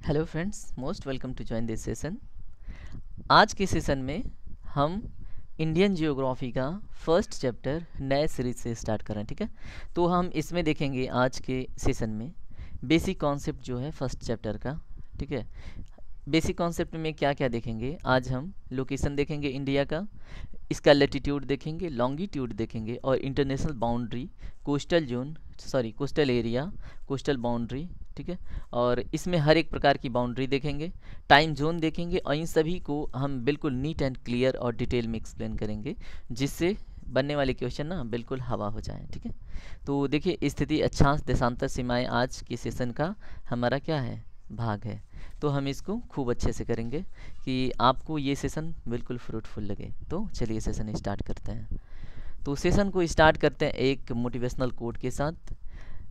Hello friends, most welcome to join this session. आज के session में हम इंडियन जियोग्राफी का फर्स्ट चैप्टर नए सीरीज से स्टार्ट कर रहे हैं। ठीक है, तो हम इसमें देखेंगे आज के सेशन में बेसिक कॉन्सेप्ट जो है फर्स्ट चैप्टर का। ठीक है, बेसिक कॉन्सेप्ट में क्या क्या देखेंगे, आज हम लोकेशन देखेंगे इंडिया का, इसका लैटिट्यूड देखेंगे, लॉन्गिट्यूड देखेंगे और international boundary, coastal zone, coastal area, coastal boundary. ठीक है, और इसमें हर एक प्रकार की बाउंड्री देखेंगे, टाइम जोन देखेंगे और इन सभी को हम बिल्कुल नीट एंड क्लियर और डिटेल में एक्सप्लेन करेंगे, जिससे बनने वाले क्वेश्चन ना बिल्कुल हवा हो जाए। ठीक है, तो देखिए स्थिति, अक्षांश, देशांतर, सीमाएं आज के सेशन का हमारा क्या है, भाग है। तो हम इसको खूब अच्छे से करेंगे कि आपको ये सेशन बिल्कुल फ्रूटफुल लगे। तो चलिए सेशन स्टार्ट करते हैं। तो सेशन को स्टार्ट करते हैं एक मोटिवेशनल कोट के साथ।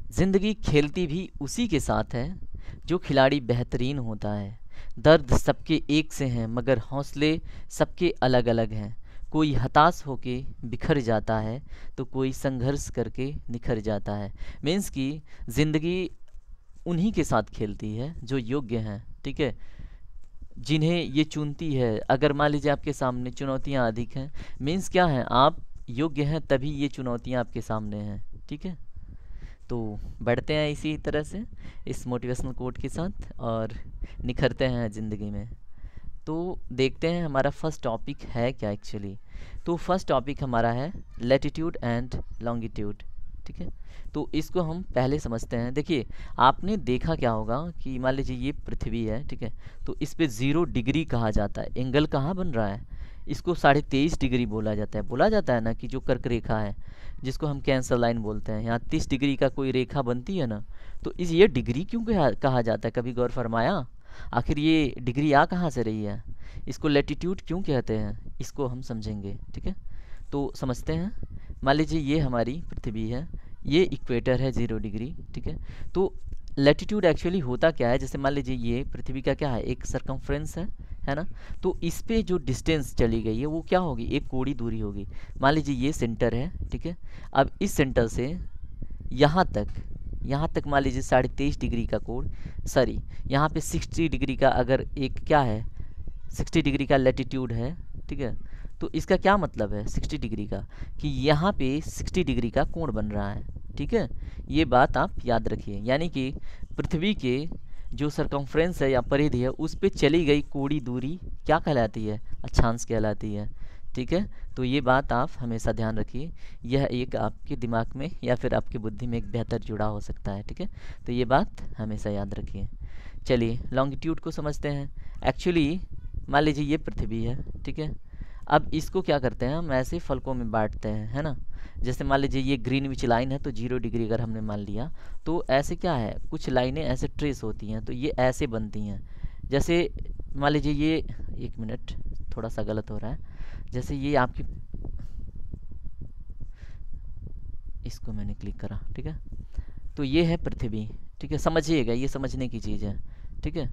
जिंदगी खेलती भी उसी के साथ है जो खिलाड़ी बेहतरीन होता है। दर्द सबके एक से हैं मगर हौसले सबके अलग अलग हैं। कोई हताश होके बिखर जाता है तो कोई संघर्ष करके निखर जाता है। मीन्स कि ज़िंदगी उन्हीं के साथ खेलती है जो योग्य हैं। ठीक है, जिन्हें ये चुनती है। अगर मान लीजिए आपके सामने चुनौतियां अधिक हैं, मीन्स क्या है, आप योग्य हैं तभी ये चुनौतियां आपके सामने हैं। ठीक है, तो बढ़ते हैं इसी तरह से इस मोटिवेशनल कोट के साथ और निखरते हैं ज़िंदगी में। तो देखते हैं हमारा फर्स्ट टॉपिक है क्या एक्चुअली। तो फर्स्ट टॉपिक हमारा है लैटिट्यूड एंड लॉन्गिट्यूड। ठीक है, तो इसको हम पहले समझते हैं। देखिए, आपने देखा क्या होगा कि मान लीजिए ये पृथ्वी है। ठीक है, तो इस पे 0 डिग्री कहा जाता है। एंगल कहाँ बन रहा है, इसको 23.5 डिग्री बोला जाता है ना, कि जो कर्क रेखा है जिसको हम कैंसर लाइन बोलते हैं, यहाँ 30 डिग्री का कोई रेखा बनती है ना, तो इस ये डिग्री क्यों कहा जाता है, कभी गौर फरमाया? आखिर ये डिग्री आ कहाँ से रही है, इसको लैटिट्यूड क्यों कहते हैं, इसको हम समझेंगे। ठीक है, तो समझते हैं। मान लीजिए ये हमारी पृथ्वी है, ये इक्वेटर है 0 डिग्री। ठीक है, तो लैटिट्यूड एक्चुअली होता क्या है, जैसे मान लीजिए ये पृथ्वी का क्या है, एक सरकमफ्रेंस है ना, तो इस पे जो डिस्टेंस चली गई है वो क्या होगी, एक कोणीय दूरी होगी। मान लीजिए ये सेंटर है। ठीक है, अब इस सेंटर से यहाँ तक मान लीजिए 23.5 डिग्री का कोण, सॉरी यहाँ पे 60 डिग्री का, अगर एक क्या है 60 डिग्री का लैटिट्यूड है। ठीक है, तो इसका क्या मतलब है 60 डिग्री का, कि यहाँ पे 60 डिग्री का कोण बन रहा है। ठीक है, ये बात आप याद रखिए, यानी कि पृथ्वी के जो सरकमफ्रेंस है या परिधि है उस पे चली गई कोणीय दूरी क्या कहलाती है, अक्षांश कहलाती है। ठीक है, तो ये बात आप हमेशा ध्यान रखिए, यह एक आपके दिमाग में या फिर आपकी बुद्धि में एक बेहतर जुड़ा हो सकता है। ठीक है, तो ये बात हमेशा याद रखिए। चलिए लॉन्गिट्यूड को समझते हैं। एक्चुअली मान लीजिए ये पृथ्वी है। ठीक है, अब इसको क्या करते हैं, हम ऐसे फलकों में बांटते हैं, है ना। जैसे मान लीजिए ये ग्रीनविच लाइन है, तो 0 डिग्री अगर हमने मान लिया, तो ऐसे क्या है, कुछ लाइनें ऐसे ट्रेस होती हैं, तो ये ऐसे बनती हैं। जैसे मान लीजिए ये, एक मिनट थोड़ा सा गलत हो रहा है, जैसे ये आपकी, इसको मैंने क्लिक करा। ठीक है, तो ये है पृथ्वी। ठीक है, समझिएगा, ये समझने की चीज़ है। ठीक है,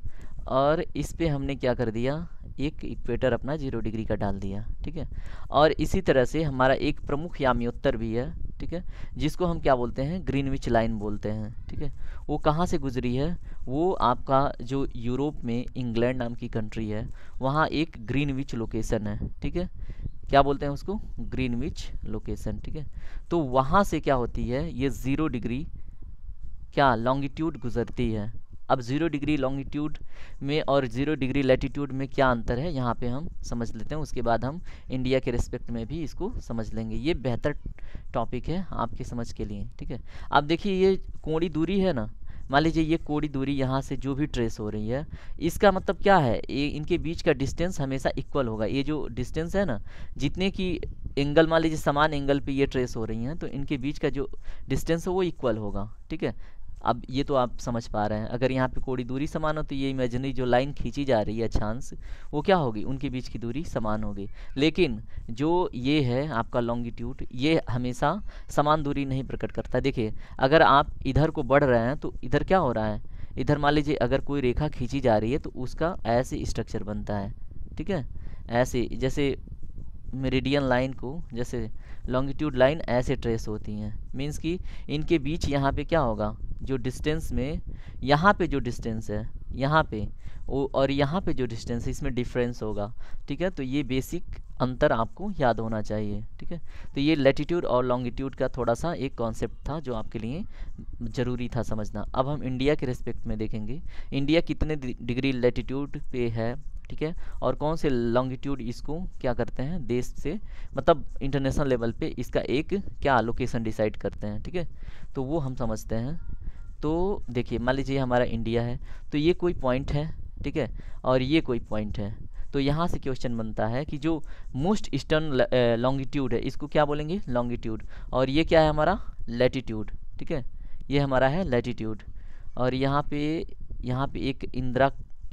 और इस पे हमने क्या कर दिया, एक इक्वेटर अपना 0 डिग्री का डाल दिया। ठीक है, और इसी तरह से हमारा एक प्रमुख याम्योत्तर भी है। ठीक है, जिसको हम क्या बोलते हैं, ग्रीनविच लाइन बोलते हैं। ठीक है, वो कहाँ से गुजरी है, वो आपका जो यूरोप में इंग्लैंड नाम की कंट्री है, वहाँ एक ग्रीनविच लोकेशन है। ठीक है, क्या बोलते हैं उसको, ग्रीनविच लोकेशन। ठीक है, तो वहाँ से क्या होती है, ये 0 डिग्री क्या लॉन्गिट्यूड गुजरती है। अब 0 डिग्री लॉन्गिट्यूड में और 0 डिग्री लैटिट्यूड में क्या अंतर है, यहाँ पे हम समझ लेते हैं। उसके बाद हम इंडिया के रिस्पेक्ट में भी इसको समझ लेंगे। ये बेहतर टॉपिक है आपकी समझ के लिए। ठीक है, अब देखिए ये कोणीय दूरी है ना, मान लीजिए ये कोणीय दूरी यहाँ से जो भी ट्रेस हो रही है, इसका मतलब क्या है, ये इनके बीच का डिस्टेंस हमेशा इक्वल होगा। ये जो डिस्टेंस है ना, जितने की एंगल मान लीजिए समान एंगल पे ये ट्रेस हो रही हैं, तो इनके बीच का जो डिस्टेंस है वो इक्वल होगा। ठीक है, अब ये तो आप समझ पा रहे हैं, अगर यहाँ पे कोई दूरी समान हो तो ये इमेजिनरी जो लाइन खींची जा रही है अक्षांश, वो क्या होगी, उनके बीच की दूरी समान होगी। लेकिन जो ये है आपका लॉन्गिट्यूड, ये हमेशा समान दूरी नहीं प्रकट करता। देखिए, अगर आप इधर को बढ़ रहे हैं तो इधर क्या हो रहा है, इधर मान लीजिए अगर कोई रेखा खींची जा रही है तो उसका ऐसे स्ट्रक्चर बनता है। ठीक है, ऐसे जैसे मेरिडियन लाइन को, जैसे लॉन्गिट्यूड लाइन ऐसे ट्रेस होती हैं, मीन्स कि इनके बीच यहाँ पे क्या होगा, जो डिस्टेंस में यहाँ पे जो डिस्टेंस है यहाँ पे और यहाँ पे जो डिस्टेंस है इसमें डिफरेंस होगा, ठीक है। तो ये बेसिक अंतर आपको याद होना चाहिए, ठीक है। तो ये लैटिट्यूड और लॉन्गिट्यूड का थोड़ा सा एक कॉन्सेप्ट था जो आपके लिए ज़रूरी था समझना। अब हम इंडिया के रिस्पेक्ट में देखेंगे, इंडिया कितने डिग्री लैटिट्यूड पे है, ठीक है, और कौन से लॉन्गिट्यूड इसको क्या करते हैं देश से, मतलब इंटरनेशनल लेवल पे इसका एक क्या लोकेशन डिसाइड करते हैं, ठीक है। तो वो हम समझते हैं। तो देखिए मान लीजिए हमारा इंडिया है, तो ये कोई पॉइंट है, ठीक है, और ये कोई पॉइंट है। तो यहाँ से क्वेश्चन बनता है कि जो मोस्ट ईस्टर्न लॉन्गिट्यूड है इसको क्या बोलेंगे, लॉन्गिट्यूड, और ये क्या है हमारा लैटिट्यूड, ठीक है, ये हमारा है लैटिट्यूड। और यहाँ पे एक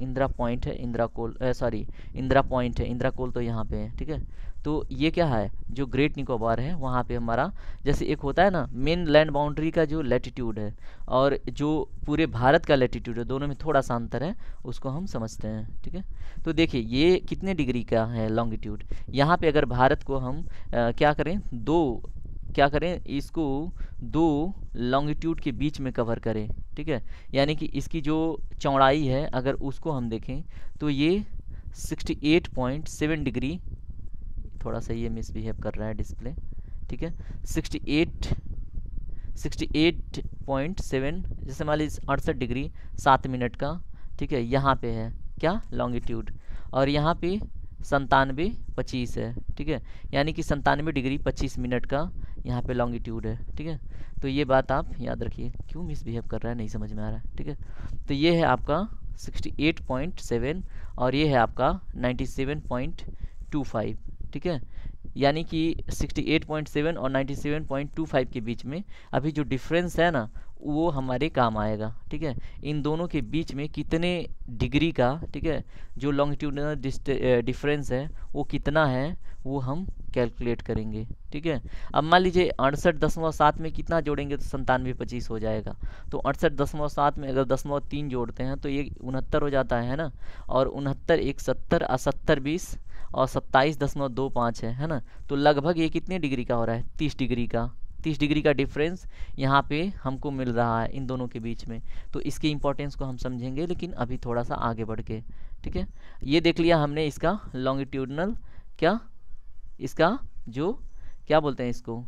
इंदिरा पॉइंट है, इंदिरा पॉइंट है, इंदिरा कोल तो यहाँ पे है, ठीक है। तो ये क्या है, जो ग्रेट निकोबार है वहाँ पे हमारा, जैसे एक होता है ना मेन लैंड बाउंड्री का जो लैटिट्यूड है और जो पूरे भारत का लैटिट्यूड है, दोनों में थोड़ा सा अंतर है, उसको हम समझते हैं, ठीक है। तो देखिए ये कितने डिग्री का है लॉन्गिट्यूड, यहाँ पे अगर भारत को हम क्या करें इसको दो लॉन्गिट्यूड के बीच में कवर करें, ठीक है, यानी कि इसकी जो चौड़ाई है अगर उसको हम देखें तो ये 68.7 डिग्री, थोड़ा सा ये मिसबिहेव कर रहा है डिस्प्ले, ठीक है, 68.7, जैसे मान लीजिए 68 डिग्री 7 मिनट का, ठीक है, यहाँ पे है क्या लॉन्गिट्यूड, और यहाँ पे 97.25 है, ठीक है, यानी कि 97 डिग्री 25 मिनट का यहाँ पे लॉन्गिट्यूड है, ठीक है। तो ये बात आप याद रखिए, क्यों मिसबिहेव कर रहा है नहीं समझ में आ रहा है, ठीक है। तो ये है आपका 68.7 और ये है आपका 97.25, ठीक है, यानी कि 68.7 और 97.25 के बीच में अभी जो डिफरेंस है ना वो हमारे काम आएगा, ठीक है। इन दोनों के बीच में कितने डिग्री का, ठीक है, जो लॉन्गिट्यूडनल डिफरेंस है वो कितना है वो हम कैलकुलेट करेंगे, ठीक है। अब मान लीजिए 68.7 में कितना जोड़ेंगे तो 97.25 हो जाएगा। तो 68.7 में अगर 0.3 जोड़ते हैं तो ये 69 हो जाता है ना, और 69 1 70 और 70 20 और 27.25 है ना। तो लगभग ये कितने डिग्री का हो रहा है, 30 डिग्री का, 30 डिग्री का डिफरेंस यहाँ पे हमको मिल रहा है इन दोनों के बीच में। तो इसके इम्पोर्टेंस को हम समझेंगे लेकिन अभी थोड़ा सा आगे बढ़ के, ठीक है। ये देख लिया हमने इसका लॉन्गिट्यूडनल, क्या इसका जो क्या बोलते हैं इसको,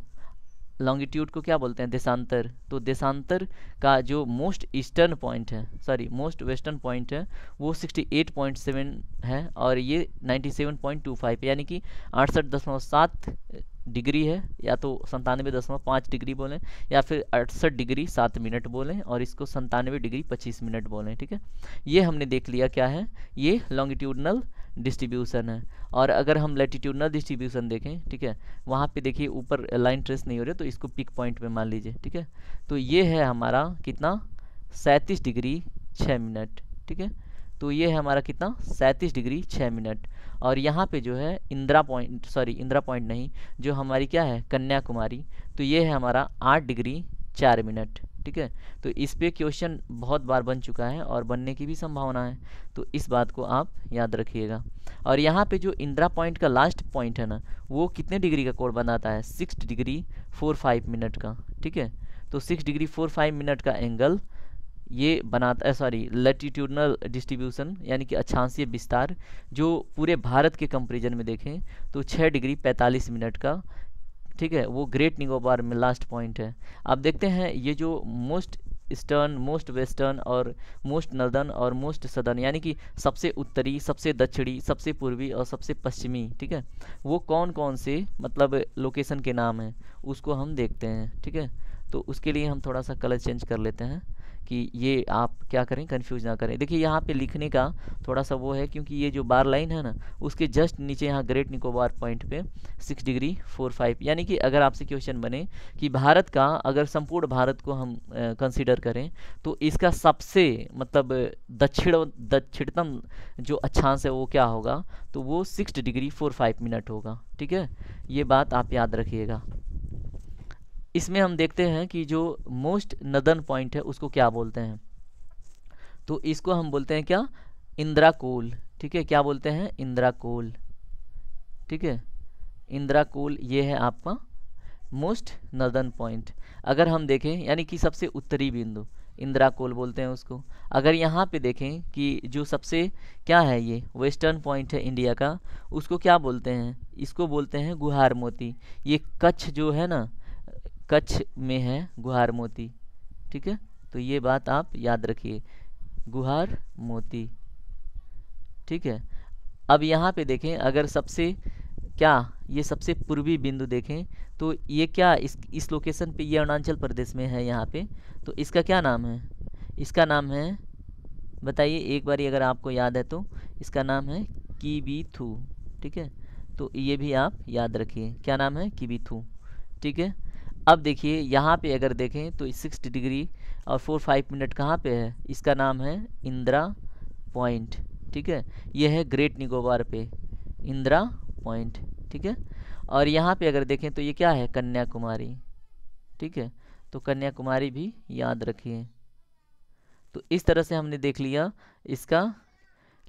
लॉन्गिट्यूड को क्या बोलते हैं, देशांतर। तो देशांतर का जो मोस्ट ईस्टर्न पॉइंट है, सॉरी मोस्ट वेस्टर्न पॉइंट है, वो 68.7 है और ये 97.25, यानी कि 68.7 डिग्री है, या तो 97.5 डिग्री बोलें या फिर 68 डिग्री 7 मिनट बोलें, और इसको 97 डिग्री 25 मिनट बोलें, ठीक है। ये हमने देख लिया क्या है, ये लॉन्गिट्यूडनल डिस्ट्रीब्यूशन है। और अगर हम लैटिट्यूडनल डिस्ट्रीब्यूशन देखें, ठीक है, वहाँ पे देखिए ऊपर लाइन ट्रेस नहीं हो रही, तो इसको पिक पॉइंट पे मान लीजिए, ठीक है। तो ये है हमारा कितना 37 डिग्री 6 मिनट, ठीक है। तो ये है हमारा कितना 37 डिग्री 6 मिनट। और यहाँ पे जो है इंदिरा पॉइंट नहीं, जो हमारी क्या है कन्याकुमारी, तो ये है हमारा 8 डिग्री 4 मिनट, ठीक है। तो इस पे क्वेश्चन बहुत बार बन चुका है और बनने की भी संभावना है, तो इस बात को आप याद रखिएगा। और यहाँ पे जो इंदिरा पॉइंट का लास्ट पॉइंट है ना, वो कितने डिग्री का कोण बनाता है, 6 डिग्री 45 मिनट का, ठीक है। तो 6 डिग्री 45 मिनट का एंगल ये बनाता है, लैटिट्यूडनल डिस्ट्रीब्यूशन यानी कि अक्षांशीय विस्तार, जो पूरे भारत के कंपेरिजन में देखें तो 6 डिग्री 45 मिनट का, ठीक है, वो ग्रेट निकोबार में लास्ट पॉइंट है। अब देखते हैं ये जो मोस्ट ईस्टर्न, मोस्ट वेस्टर्न और मोस्ट नॉर्दर्न और मोस्ट सदर्न, यानी कि सबसे उत्तरी, सबसे दक्षिणी, सबसे पूर्वी और सबसे पश्चिमी, ठीक है, वो कौन कौन से मतलब लोकेशन के नाम हैं उसको हम देखते हैं, ठीक है। तो उसके लिए हम थोड़ा सा कलर चेंज कर लेते हैं कि ये आप क्या करें कंफ्यूज ना करें। देखिए यहाँ पे लिखने का थोड़ा सा वो है, क्योंकि ये जो बार लाइन है ना उसके जस्ट नीचे यहाँ ग्रेट निकोबार पॉइंट पे 6 डिग्री 45, यानी कि अगर आपसे क्वेश्चन बने कि भारत का, अगर संपूर्ण भारत को हम कंसीडर करें तो इसका सबसे मतलब दक्षिणतम जो अक्षांश है वो क्या होगा, तो वो 6 डिग्री 45 मिनट होगा, ठीक है। ये बात आप याद रखिएगा। इसमें हम देखते हैं कि जो मोस्ट नदर्न पॉइंट है उसको क्या बोलते हैं, तो इसको हम बोलते हैं क्या, इंदिरा कोल, ठीक है। क्या बोलते हैं, इंदिरा कोल, ठीक है, इंदिरा कोल ये है आपका मोस्ट नदर्न पॉइंट। अगर हम देखें यानी कि सबसे उत्तरी बिंदु, इंदिरा कोल बोलते हैं उसको। अगर यहाँ पे देखें कि जो सबसे क्या है, ये वेस्टर्न पॉइंट है इंडिया का, उसको क्या बोलते हैं, इसको बोलते हैं गुहार मोती। ये कच्छ जो है ना, कच्छ में है गुहार मोती, ठीक है। तो ये बात आप याद रखिए, गुहार मोती, ठीक है। अब यहाँ पे देखें, अगर सबसे क्या ये सबसे पूर्वी बिंदु देखें तो ये क्या इस लोकेशन पे, ये अरुणाचल प्रदेश में है यहाँ पे, तो इसका क्या नाम है, इसका नाम है, बताइए एक बारी अगर आपको याद है तो, इसका नाम है किबीथू, ठीक है। तो ये भी आप याद रखिए, क्या नाम है, किबीथू, ठीक है। अब देखिए यहाँ पे अगर देखें तो 60 डिग्री और 4-5 मिनट कहाँ पे है, इसका नाम है इंदिरा पॉइंट, ठीक है। ये है ग्रेट निकोबार पे, इंदिरा पॉइंट, ठीक है। और यहाँ पे अगर देखें तो ये क्या है, कन्याकुमारी, ठीक है। तो कन्याकुमारी भी याद रखिए। तो इस तरह से हमने देख लिया इसका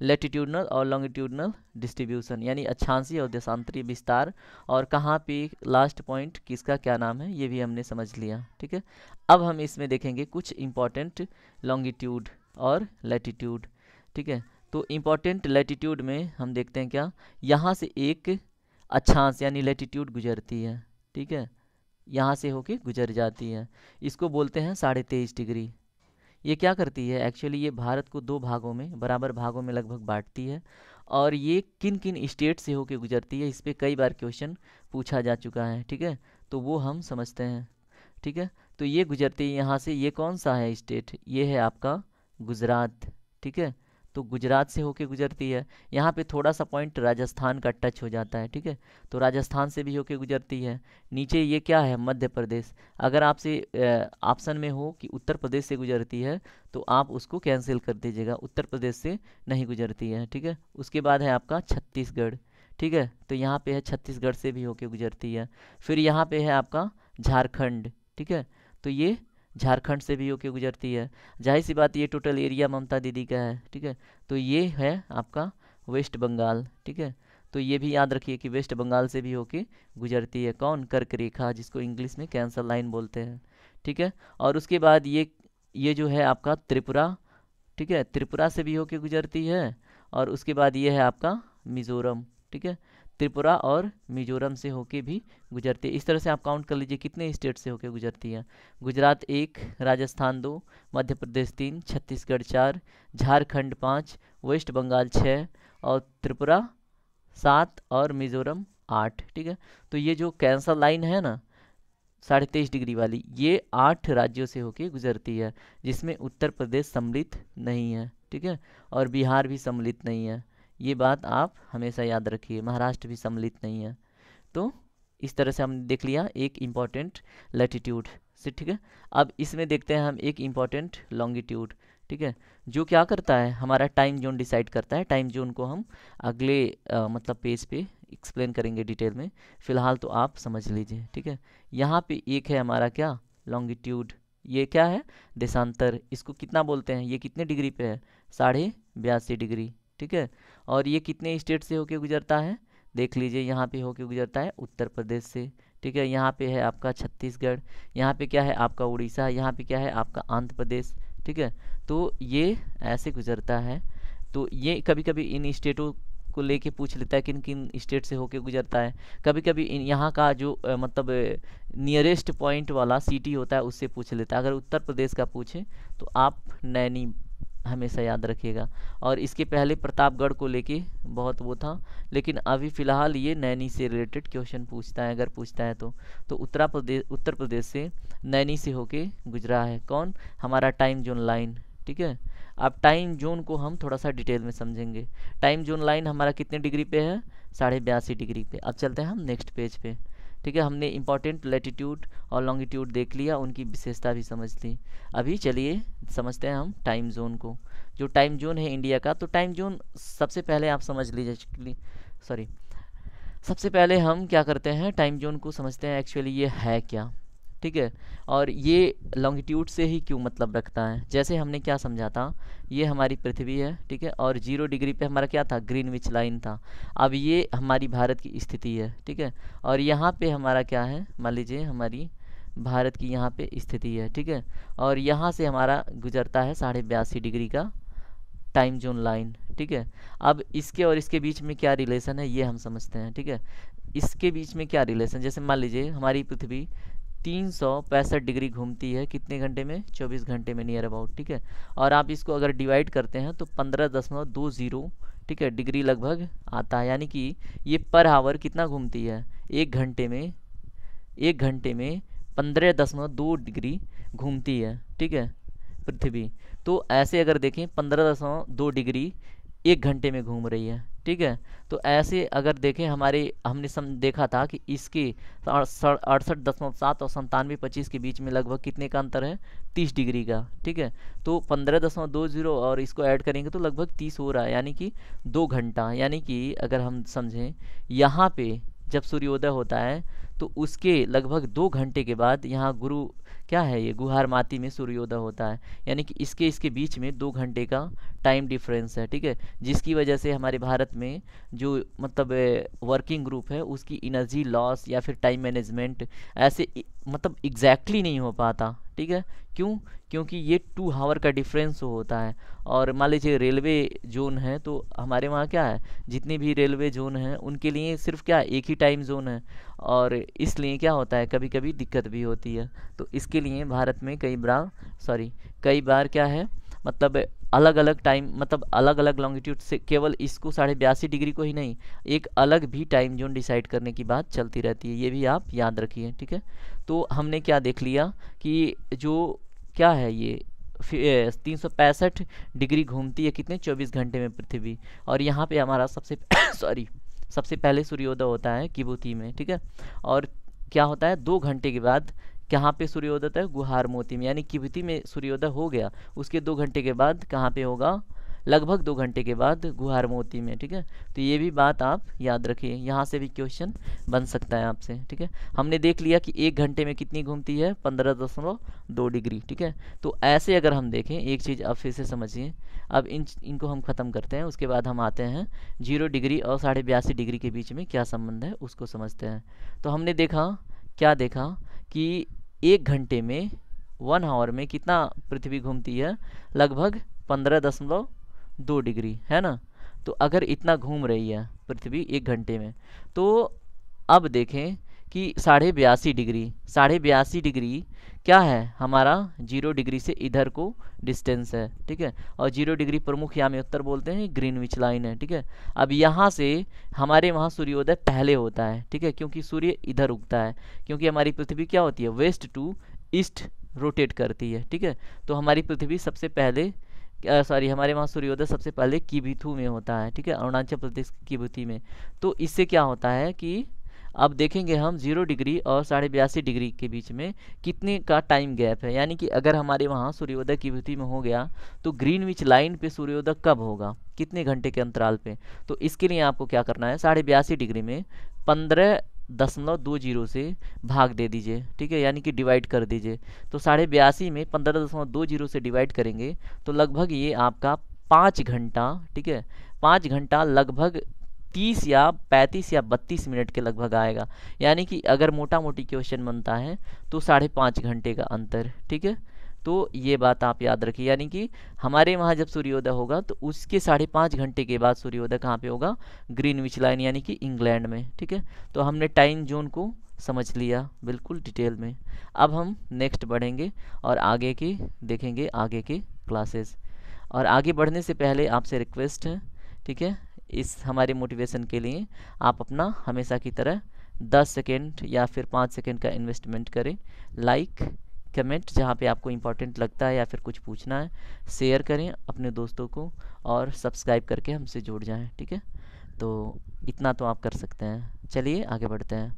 लैटिट्यूडनल और लॉन्गिट्यूडनल डिस्ट्रीब्यूशन, यानी अक्षांशीय और देशांतरीय विस्तार, और कहाँ पे लास्ट पॉइंट किसका क्या नाम है, ये भी हमने समझ लिया, ठीक है। अब हम इसमें देखेंगे कुछ इम्पॉर्टेंट लॉन्गिट्यूड और लैटिट्यूड, ठीक है। तो इम्पॉर्टेंट लैटिट्यूड में हम देखते हैं क्या, यहाँ से एक अक्षांश यानी लैटिट्यूड गुजरती है, ठीक है, यहाँ से होके गुजर जाती है, इसको बोलते हैं 23.5 डिग्री। ये क्या करती है, एक्चुअली ये भारत को 2 भागों में, बराबर भागों में लगभग बांटती है, और ये किन किन स्टेट से होके गुजरती है, इस पर कई बार क्वेश्चन पूछा जा चुका है, ठीक है। तो वो हम समझते हैं, ठीक है। तो ये गुजरती है यहाँ से, ये कौन सा है स्टेट, ये है आपका गुजरात, ठीक है। तो गुजरात से होके गुजरती है। यहाँ पे थोड़ा सा पॉइंट राजस्थान का टच हो जाता है, ठीक है। तो राजस्थान से भी होके गुजरती है। नीचे ये क्या है, मध्य प्रदेश। अगर आपसे ऑप्शन में हो कि उत्तर प्रदेश से गुजरती है तो आप उसको कैंसिल कर दीजिएगा, उत्तर प्रदेश से नहीं गुजरती है, ठीक है। उसके बाद है आपका छत्तीसगढ़, ठीक है। तो यहाँ पे है छत्तीसगढ़ से भी होके गुजरती है। फिर यहाँ पे है आपका झारखंड, ठीक है। तो ये झारखंड से भी होके गुजरती है। जाहिर सी बात, ये टोटल एरिया ममता दीदी का है, ठीक है। तो ये है आपका वेस्ट बंगाल, ठीक है। तो ये भी याद रखिए कि वेस्ट बंगाल से भी होके गुजरती है, कौन, कर्क रेखा, जिसको इंग्लिश में कैंसर लाइन बोलते हैं, ठीक है। और उसके बाद ये जो है आपका त्रिपुरा, ठीक है, त्रिपुरा से भी होके गुजरती है। और उसके बाद ये है आपका मिज़ोरम, ठीक है। त्रिपुरा और मिजोरम से होके भी गुजरती है। इस तरह से आप काउंट कर लीजिए कितने स्टेट से होके गुजरती है। गुजरात 1, राजस्थान 2, मध्य प्रदेश 3, छत्तीसगढ़ 4, झारखंड 5, वेस्ट बंगाल 6 और त्रिपुरा 7 और मिजोरम 8, ठीक है। तो ये जो कैंसर लाइन है ना 23.5 डिग्री वाली, ये 8 राज्यों से होके गुजरती है, जिसमें उत्तर प्रदेश सम्मिलित नहीं है, ठीक है, और बिहार भी सम्मिलित नहीं है। ये बात आप हमेशा याद रखिए, महाराष्ट्र भी सम्मिलित नहीं है। तो इस तरह से हमने देख लिया एक इम्पॉर्टेंट लैटिट्यूड से, ठीक है। अब इसमें देखते हैं हम एक इम्पॉर्टेंट लॉन्गिट्यूड, ठीक है, जो क्या करता है, हमारा टाइम जोन डिसाइड करता है। टाइम जोन को हम अगले मतलब पेज पे एक्सप्लेन करेंगे डिटेल में, फ़िलहाल तो आप समझ लीजिए, ठीक है। यहाँ पे एक है हमारा क्या, लॉन्गिट्यूड, ये क्या है, देशांतर। इसको कितना बोलते हैं, ये कितने डिग्री पे है, 82.5 डिग्री, ठीक है। और ये कितने स्टेट से होके गुजरता है, देख लीजिए, यहाँ पे होके गुजरता है उत्तर प्रदेश से, ठीक है। यहाँ पे है आपका छत्तीसगढ़, यहाँ पे क्या है आपका उड़ीसा, यहाँ पे क्या है आपका आंध्र प्रदेश, ठीक है। तो ये ऐसे गुजरता है। तो ये कभी कभी इन स्टेटों को लेके पूछ लेता है किन किन स्टेट से होके गुजरता है। कभी कभी यहाँ का जो मतलब नियरेस्ट पॉइंट वाला सिटी होता है उससे पूछ लेता है। अगर उत्तर प्रदेश का पूछे तो आप नैनी हमेशा याद रखिएगा। और इसके पहले प्रतापगढ़ को लेके बहुत वो था, लेकिन अभी फ़िलहाल ये नैनी से रिलेटेड क्वेश्चन पूछता है, अगर पूछता है तो उत्तर प्रदेश से नैनी से होके गुजरा है कौन, हमारा टाइम जोन लाइन, ठीक है। अब टाइम जोन को हम थोड़ा सा डिटेल में समझेंगे। टाइम जोन लाइन हमारा कितने डिग्री पे है, 82.5 डिग्री पे। अब चलते हैं हम नेक्स्ट पेज पे, ठीक है। हमने इंपॉर्टेंट लैटिट्यूड और लॉन्गिट्यूड देख लिया, उनकी विशेषता भी समझ ली। अभी चलिए समझते हैं हम टाइम जोन को। जो टाइम जोन है इंडिया का, तो टाइम जोन सबसे पहले आप समझ लीजिए, सॉरी, सबसे पहले हम क्या करते हैं, टाइम जोन को समझते हैं एक्चुअली ये है क्या, ठीक है। और ये लॉन्गिट्यूड से ही क्यों मतलब रखता है। जैसे हमने क्या समझा था, ये हमारी पृथ्वी है, ठीक है, और 0 डिग्री पे हमारा क्या था, ग्रीनविच लाइन था। अब ये हमारी भारत की स्थिति है, ठीक है, और यहाँ पे हमारा क्या है, मान लीजिए हमारी भारत की यहाँ पे स्थिति है, ठीक है। और यहाँ से हमारा गुजरता है 82.5 डिग्री का टाइम जोन लाइन, ठीक है। अब इसके और इसके बीच में क्या रिलेशन है ये हम समझते हैं, ठीक है। इसके बीच में क्या रिलेशन, जैसे मान लीजिए हमारी पृथ्वी 365 डिग्री घूमती है कितने घंटे में, 24 घंटे में नियर अबाउट, ठीक है। और आप इसको अगर डिवाइड करते हैं तो 15.20, ठीक है, डिग्री लगभग आता है। यानी कि ये पर आवर कितना घूमती है, एक घंटे में 15.2 डिग्री घूमती है, ठीक है, पृथ्वी। तो ऐसे अगर देखें 15.2 डिग्री एक घंटे में घूम रही है, ठीक है। तो ऐसे अगर देखें हमने देखा था कि इसके 68.7 और 97.25 के बीच में लगभग कितने का अंतर है, 30 डिग्री का, ठीक है। तो 15.20 और इसको ऐड करेंगे तो लगभग 30 हो रहा है, यानी कि 2 घंटा। यानी कि अगर हम समझें यहाँ पे जब सूर्योदय होता है तो उसके लगभग 2 घंटे के बाद यहाँ क्या है, ये गुहार माती में सूर्योदय होता है। यानी कि इसके बीच में 2 घंटे का टाइम डिफरेंस है, ठीक है। जिसकी वजह से हमारे भारत में जो मतलब वर्किंग ग्रुप है उसकी एनर्जी लॉस या फिर टाइम मैनेजमेंट ऐसे मतलब एग्जैक्टली नहीं हो पाता, ठीक है। क्योंकि ये 2 आवर का डिफरेंस होता है। और मान लीजिए रेलवे जोन है तो हमारे वहाँ क्या है, जितने भी रेलवे जोन हैं उनके लिए सिर्फ क्या एक ही टाइम जोन है, और इसलिए क्या होता है कभी कभी दिक्कत भी होती है। तो इसके लिए भारत में कई बार क्या है, मतलब अलग अलग टाइम, मतलब अलग अलग लॉन्गिट्यूड से केवल इसको 82.5 डिग्री को ही नहीं, एक अलग भी टाइम जोन डिसाइड करने की बात चलती रहती है, ये भी आप याद रखिए, ठीक है। तो हमने क्या देख लिया कि जो क्या है ये 365 डिग्री घूमती है कितने, 24 घंटे में पृथ्वी। और यहाँ पे हमारा सबसे पहले सूर्योदय होता है किबुती में, ठीक है। और क्या होता है 2 घंटे के बाद कहाँ पे सूर्योदय होता है, गुहार मोती में। यानी किबुती में सूर्योदय हो गया, उसके 2 घंटे के बाद कहाँ पे होगा, लगभग 2 घंटे के बाद गुहार मोती में, ठीक है। तो ये भी बात आप याद रखिए, यहाँ से भी क्वेश्चन बन सकता है आपसे, ठीक है। हमने देख लिया कि 1 घंटे में कितनी घूमती है, 15.2 डिग्री, ठीक है। तो ऐसे अगर हम देखें, एक चीज़ अब फिर से समझिए, अब इनको हम ख़त्म करते हैं, उसके बाद हम आते हैं 0 डिग्री और 82.5 डिग्री के बीच में क्या संबंध है उसको समझते हैं। तो हमने देखा कि 1 घंटे में 1 आवर में कितना पृथ्वी घूमती है, लगभग 15.2 डिग्री, है ना। तो अगर इतना घूम रही है पृथ्वी 1 घंटे में, तो अब देखें कि 82.5 डिग्री क्या है हमारा, 0 डिग्री से इधर को डिस्टेंस है, ठीक है। और 0 डिग्री प्रमुख या में उत्तर बोलते हैं, ग्रीनविच लाइन है, ठीक है। अब यहाँ से हमारे वहाँ सूर्योदय पहले होता है, ठीक है, क्योंकि सूर्य इधर उगता है, क्योंकि हमारी पृथ्वी क्या होती है, वेस्ट टू ईस्ट रोटेट करती है, ठीक है। तो हमारी पृथ्वी सबसे पहले हमारे वहाँ सूर्योदय सबसे पहले किबिथु में होता है, ठीक है, अरुणाचल प्रदेश की किबिथु में। तो इससे क्या होता है कि अब देखेंगे हम 0 डिग्री और 82.5 डिग्री के बीच में कितने का टाइम गैप है। यानी कि अगर हमारे वहाँ सूर्योदय किबिथु में हो गया तो ग्रीनविच लाइन पे सूर्योदय कब होगा, कितने घंटे के अंतराल पे। तो इसके लिए आपको क्या करना है, 82.5 डिग्री में 15.20 से भाग दे दीजिए, ठीक है, यानी कि डिवाइड कर दीजिए। तो 82.5 में 15.20 से डिवाइड करेंगे तो लगभग ये आपका 5 घंटा, ठीक है, 5 घंटा लगभग 30 या 35 या 32 मिनट के लगभग आएगा। यानी कि अगर मोटा मोटी क्वेश्चन बनता है तो 5.5 घंटे का अंतर, ठीक है। तो ये बात आप याद रखिए, यानी कि हमारे वहाँ जब सूर्योदय होगा तो उसके 5.5 घंटे के बाद सूर्योदय कहाँ पे होगा, ग्रीनविच लाइन यानी कि इंग्लैंड में, ठीक है। तो हमने टाइम जोन को समझ लिया बिल्कुल डिटेल में। अब हम नेक्स्ट बढ़ेंगे और आगे की देखेंगे आगे की क्लासेस। और आगे बढ़ने से पहले आपसे रिक्वेस्ट है, ठीक है, इस हमारे मोटिवेशन के लिए आप अपना हमेशा की तरह 10 सेकेंड या फिर 5 सेकेंड का इन्वेस्टमेंट करें। लाइक कमेंट जहाँ पे आपको इम्पोर्टेंट लगता है या फिर कुछ पूछना है, शेयर करें अपने दोस्तों को और सब्सक्राइब करके हमसे जुड़ जाएं, ठीक है। तो इतना तो आप कर सकते हैं। चलिए आगे बढ़ते हैं।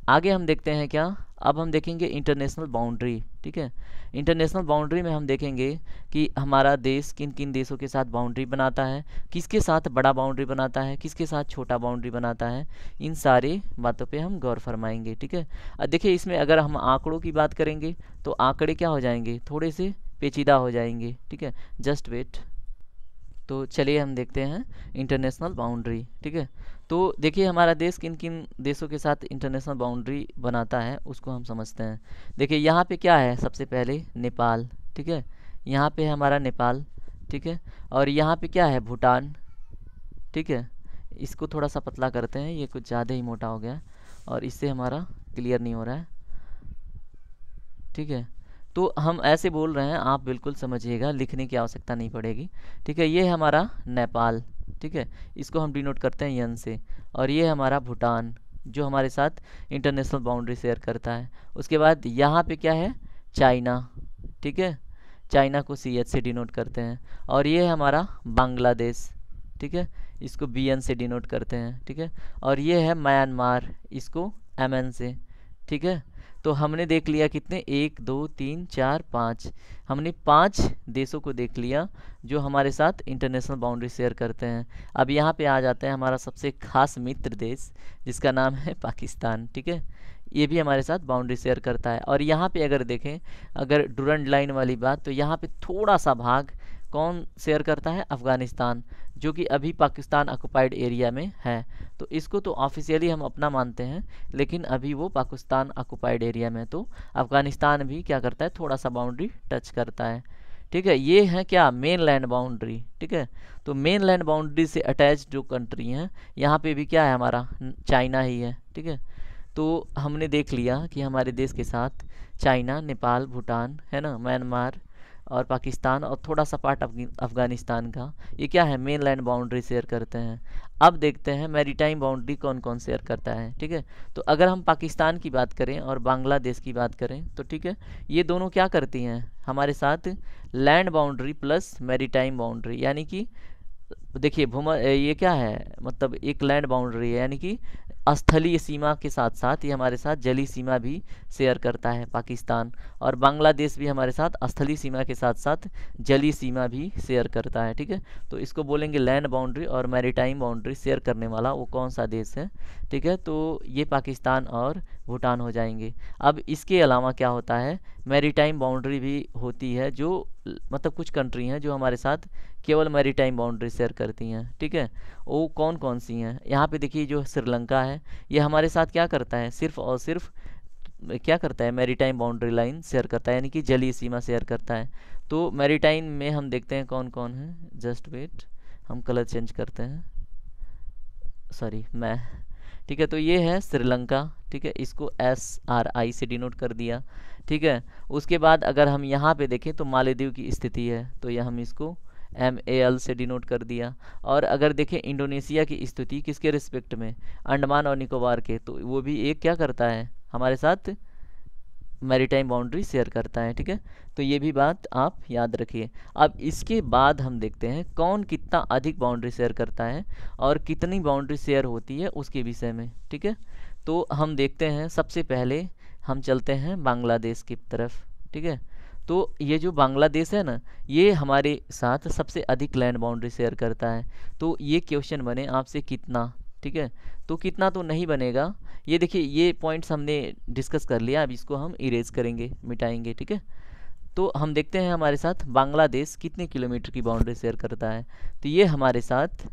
आगे हम देखते हैं क्या, अब हम देखेंगे इंटरनेशनल बाउंड्री, ठीक है। इंटरनेशनल बाउंड्री में हम देखेंगे कि हमारा देश किन किन देशों के साथ बाउंड्री बनाता है, किसके साथ बड़ा बाउंड्री बनाता है, किसके साथ छोटा बाउंड्री बनाता है, इन सारे बातों पे हम गौर फरमाएंगे, ठीक है। देखिए इसमें अगर हम आंकड़ों की बात करेंगे तो आंकड़े क्या हो जाएंगे, थोड़े से पेचीदा हो जाएंगे, ठीक है। Just wait. तो चलिए हम देखते हैं इंटरनेशनल बाउंड्री। ठीक है, तो देखिए हमारा देश किन किन देशों के साथ इंटरनेशनल बाउंड्री बनाता है उसको हम समझते हैं। देखिए यहाँ पे क्या है, सबसे पहले नेपाल। ठीक है, यहाँ पे है हमारा नेपाल। ठीक है, और यहाँ पे क्या है, भूटान। ठीक है, इसको थोड़ा सा पतला करते हैं, ये कुछ ज़्यादा ही मोटा हो गया और इससे हमारा क्लियर नहीं हो रहा है। ठीक है, तो हम ऐसे बोल रहे हैं, आप बिल्कुल समझिएगा, लिखने की आवश्यकता नहीं पड़ेगी। ठीक है, ये है हमारा नेपाल। ठीक है, इसको हम डिनोट करते हैं यन से। और ये हमारा भूटान जो हमारे साथ इंटरनेशनल बाउंड्री शेयर करता है। उसके बाद यहाँ पे क्या है, चाइना। ठीक है, चाइना को सी एच से डिनोट करते हैं। और ये है हमारा बांग्लादेश। ठीक है, इसको बी एन से डिनोट करते हैं। ठीक है, और ये है म्यांमार, इसको एम एन से। ठीक है, तो हमने देख लिया कितने, 1 2 3 4 5, हमने 5 देशों को देख लिया जो हमारे साथ इंटरनेशनल बाउंड्री शेयर करते हैं। अब यहाँ पे आ जाते हैं हमारा सबसे खास मित्र देश जिसका नाम है पाकिस्तान। ठीक है, ये भी हमारे साथ बाउंड्री शेयर करता है। और यहाँ पे अगर देखें, अगर डूरंड लाइन वाली बात, तो यहाँ पे थोड़ा सा भाग कौन शेयर करता है, अफ़गानिस्तान, जो कि अभी पाकिस्तान ऑक्युपाइड एरिया में है। तो इसको तो ऑफिशियली हम अपना मानते हैं, लेकिन अभी वो पाकिस्तान ऑक्युपाइड एरिया में, तो अफ़गानिस्तान भी क्या करता है, थोड़ा सा बाउंड्री टच करता है। ठीक है, ये है क्या, मेन लैंड बाउंड्री। ठीक है, तो मेन लैंड बाउंड्री से अटैच जो कंट्री हैं, यहाँ पे भी क्या है हमारा, चाइना ही है। ठीक है, तो हमने देख लिया कि हमारे देश के साथ चाइना, नेपाल, भूटान है ना, म्यांमार और पाकिस्तान और थोड़ा सा पार्ट अफगानिस्तान का, ये क्या है, मेन लैंड बाउंड्री शेयर करते हैं। अब देखते हैं मैरीटाइम बाउंड्री कौन कौन शेयर करता है। ठीक है, तो अगर हम पाकिस्तान की बात करें और बांग्लादेश की बात करें तो ठीक है, ये दोनों क्या करती हैं हमारे साथ, land boundary plus maritime boundary, यानी कि देखिए ये क्या है, मतलब एक लैंड बाउंड्री है, यानी कि स्थलीय सीमा के साथ साथ ये हमारे साथ जलीय सीमा भी शेयर करता है पाकिस्तान। और बांग्लादेश भी हमारे साथ स्थलीय सीमा के साथ साथ जलीय सीमा भी शेयर करता है। ठीक है, तो इसको बोलेंगे लैंड बाउंड्री और मैरीटाइम बाउंड्री शेयर करने वाला वो कौन सा देश है। ठीक है, तो ये पाकिस्तान और भूटान हो जाएंगे। अब इसके अलावा क्या होता है, मैरीटाइम बाउंड्री भी होती है, जो मतलब कुछ कंट्री हैं जो हमारे साथ केवल मैरीटाइम बाउंड्री शेयर करती हैं। ठीक है, वो कौन कौन सी हैं, यहाँ पे देखिए जो श्रीलंका है, ये हमारे साथ क्या करता है, सिर्फ और सिर्फ क्या करता है, मैरीटाइम बाउंड्री लाइन शेयर करता है, यानी कि जलीय सीमा शेयर करता है। तो मैरीटाइम में हम देखते हैं कौन कौन है, जस्ट वेट, हम कलर चेंज करते हैं, सॉरी मैं। ठीक है, तो ये है श्रीलंका। ठीक है, इसको SRI से डिनोट कर दिया। ठीक है, उसके बाद अगर हम यहाँ पे देखें तो मालदीव की स्थिति है, तो यह हम इसको MAL से डिनोट कर दिया। और अगर देखें इंडोनेशिया की स्थिति किसके रिस्पेक्ट में, अंडमान और निकोबार के, तो वो भी एक क्या करता है, हमारे साथ मैरीटाइम बाउंड्री शेयर करता है। ठीक है, तो ये भी बात आप याद रखिए। अब इसके बाद हम देखते हैं कौन कितना अधिक बाउंड्री शेयर करता है और कितनी बाउंड्री शेयर होती है उसके विषय में। ठीक है, तो हम देखते हैं, सबसे पहले हम चलते हैं बांग्लादेश की तरफ। ठीक है, तो ये जो बांग्लादेश है ना, ये हमारे साथ सबसे अधिक लैंड बाउंड्री शेयर करता है। तो ये क्वेश्चन बने आपसे कितना, ठीक है, तो कितना तो नहीं बनेगा। ये देखिए ये पॉइंट्स हमने डिस्कस कर लिया, अब इसको हम इरेज करेंगे, मिटाएंगे। ठीक है, तो हम देखते हैं हमारे साथ बांग्लादेश कितने किलोमीटर की बाउंड्री शेयर करता है। तो ये हमारे साथ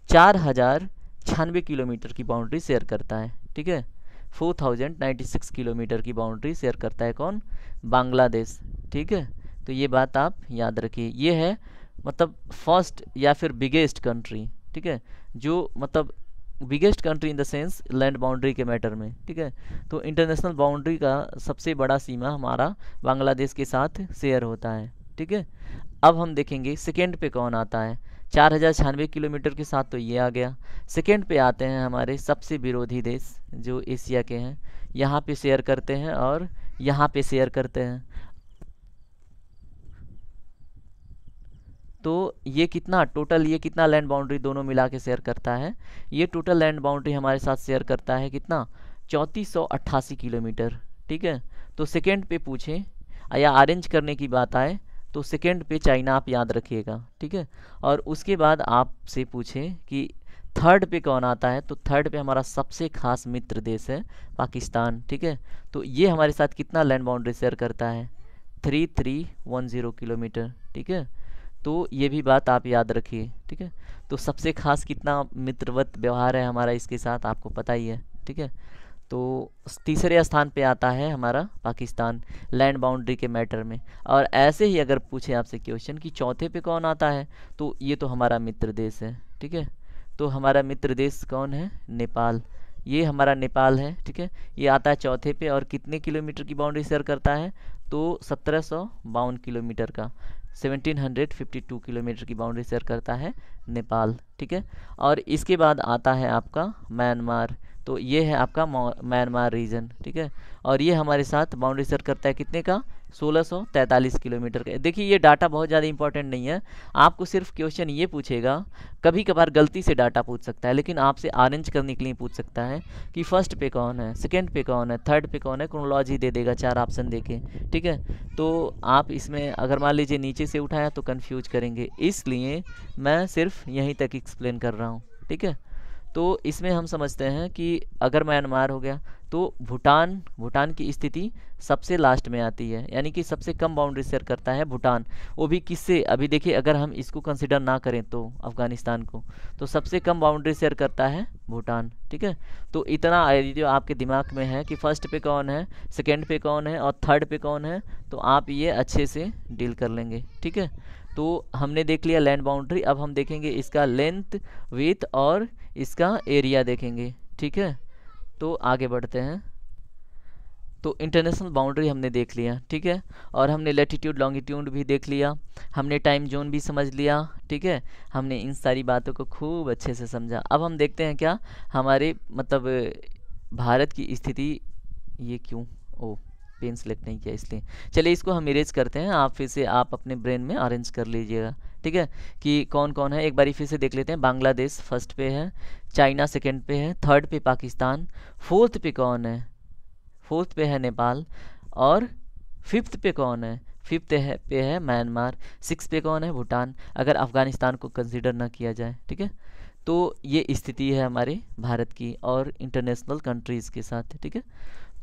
4096 किलोमीटर की बाउंड्री शेयर करता है। ठीक है, 4096 किलोमीटर की बाउंड्री शेयर करता है कौन, बांग्लादेश। ठीक है, तो ये बात आप याद रखिए, ये है मतलब फर्स्ट या फिर बिगेस्ट कंट्री। ठीक है, जो मतलब biggest country in the sense land boundary के मैटर में। ठीक है, तो इंटरनेशनल बाउंड्री का सबसे बड़ा सीमा हमारा बांग्लादेश के साथ शेयर होता है। ठीक है, अब हम देखेंगे सेकेंड पे कौन आता है, 4096 किलोमीटर के साथ, तो ये आ गया। सेकेंड पे आते हैं हमारे सबसे विरोधी देश जो एशिया के हैं, यहाँ पे शेयर करते हैं और यहाँ पे शेयर करते हैं। तो ये कितना टोटल, ये कितना लैंड बाउंड्री दोनों मिला के शेयर करता है, ये टोटल लैंड बाउंड्री हमारे साथ शेयर करता है कितना, 3488 किलोमीटर। ठीक है, तो सेकेंड पे पूछें या अरेंज करने की बात आए तो सेकेंड पे चाइना आप याद रखिएगा। ठीक है, और उसके बाद आपसे पूछें कि थर्ड पे कौन आता है, तो थर्ड पे हमारा सबसे खास मित्र देश है पाकिस्तान। ठीक है, तो ये हमारे साथ कितना लैंड बाउंड्री शेयर करता है, 3310 किलोमीटर। ठीक है, तो ये भी बात आप याद रखिए, ठीक है। तो सबसे खास कितना मित्रवत व्यवहार है हमारा इसके साथ, आपको पता ही है, ठीक है। तो तीसरे स्थान पे आता है हमारा पाकिस्तान लैंड बाउंड्री के मैटर में। और ऐसे ही अगर पूछे आपसे क्वेश्चन कि चौथे पे कौन आता है, तो ये तो हमारा मित्र देश है, ठीक है। तो हमारा मित्र देश कौन है? नेपाल। ये हमारा नेपाल है, ठीक है। ये आता है चौथे पे और कितने किलोमीटर की बाउंड्री शेयर करता है? तो 1752 किलोमीटर का, 1752 किलोमीटर की बाउंड्री शेयर करता है नेपाल, ठीक है। और इसके बाद आता है आपका म्यांमार। तो ये है आपका म्यांमार रीजन, ठीक है। और ये हमारे साथ बाउंड्री शेयर करता है कितने का? 1643 किलोमीटर का। देखिए ये डाटा बहुत ज़्यादा इंपॉर्टेंट नहीं है, आपको सिर्फ क्वेश्चन ये पूछेगा, कभी कभार गलती से डाटा पूछ सकता है, लेकिन आपसे अरेंज करने के लिए पूछ सकता है कि फर्स्ट पे कौन है, सेकंड पे कौन है, थर्ड पे कौन है, क्रोनोलॉजी दे देगा 4 ऑप्शन देके, ठीक है। तो आप इसमें अगर मान लीजिए नीचे से उठाया तो कन्फ्यूज करेंगे, इसलिए मैं सिर्फ यहीं तक एक्सप्लेन कर रहा हूँ, ठीक है। तो इसमें हम समझते हैं कि अगर म्यांमार हो गया तो भूटान की स्थिति सबसे लास्ट में आती है, यानी कि सबसे कम बाउंड्री शेयर करता है भूटान। वो भी किससे? अभी देखिए अगर हम इसको कंसिडर ना करें तो अफ़गानिस्तान को, तो सबसे कम बाउंड्री शेयर करता है भूटान, ठीक है। तो इतना जो आपके दिमाग में है कि फर्स्ट पे कौन है, सेकेंड पे कौन है और थर्ड पे कौन है, तो आप ये अच्छे से डील कर लेंगे, ठीक है। तो हमने देख लिया लैंड बाउंड्री, अब हम देखेंगे इसका लेंथ, विड्थ और इसका एरिया देखेंगे, ठीक है। तो आगे बढ़ते हैं। तो इंटरनेशनल बाउंड्री हमने देख लिया, ठीक है। और हमने लैटिट्यूड लॉन्गिट्यूड भी देख लिया, हमने टाइम जोन भी समझ लिया, ठीक है। हमने इन सारी बातों को खूब अच्छे से समझा। अब हम देखते हैं क्या हमारे मतलब भारत की स्थिति, ये क्यों ओ पेन सेलेक्ट नहीं किया इसलिए, चलिए इसको हम इरेज करते हैं, आप फिर से आप अपने ब्रेन में अरेंज कर लीजिएगा, ठीक है। कि कौन कौन है एक बारी फिर से देख लेते हैं। बांग्लादेश फर्स्ट पे है, चाइना सेकंड पे है, थर्ड पे पाकिस्तान, फोर्थ पे कौन है? फोर्थ पे है नेपाल, और फिफ्थ पे कौन है? फिफ्थ पे है म्यांमार, सिक्स पे कौन है? भूटान, अगर अफगानिस्तान को कंसिडर ना किया जाए, ठीक है। तो ये स्थिति है हमारे भारत की और इंटरनेशनल कंट्रीज़ के साथ, ठीक है।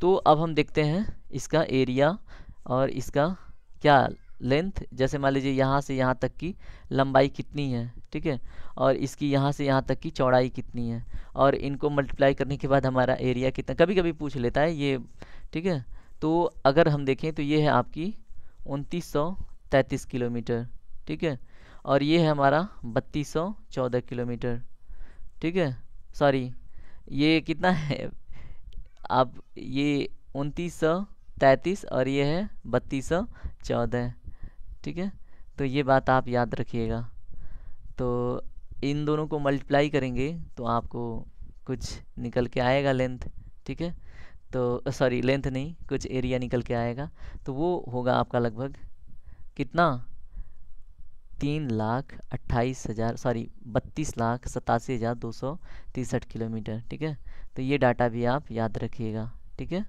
तो अब हम देखते हैं इसका एरिया और इसका क्या लेंथ, जैसे मान लीजिए यहाँ से यहाँ तक की लंबाई कितनी है, ठीक है। और इसकी यहाँ से यहाँ तक की चौड़ाई कितनी है, और इनको मल्टीप्लाई करने के बाद हमारा एरिया कितना, कभी कभी पूछ लेता है ये, ठीक है। तो अगर हम देखें तो ये है आपकी 2933 किलोमीटर, ठीक है। और ये है हमारा 3214 किलोमीटर, ठीक है। सॉरी, ये कितना है? अब ये 2933 और ये है 3214, ठीक है। तो ये बात आप याद रखिएगा। तो इन दोनों को मल्टीप्लाई करेंगे तो आपको कुछ निकल के आएगा लेंथ, ठीक है। तो सॉरी लेंथ नहीं, कुछ एरिया निकल के आएगा, तो वो होगा आपका लगभग कितना? 3,28,000 सॉरी 32,87,263 किलोमीटर, ठीक है। तो ये डाटा भी आप याद रखिएगा, ठीक है।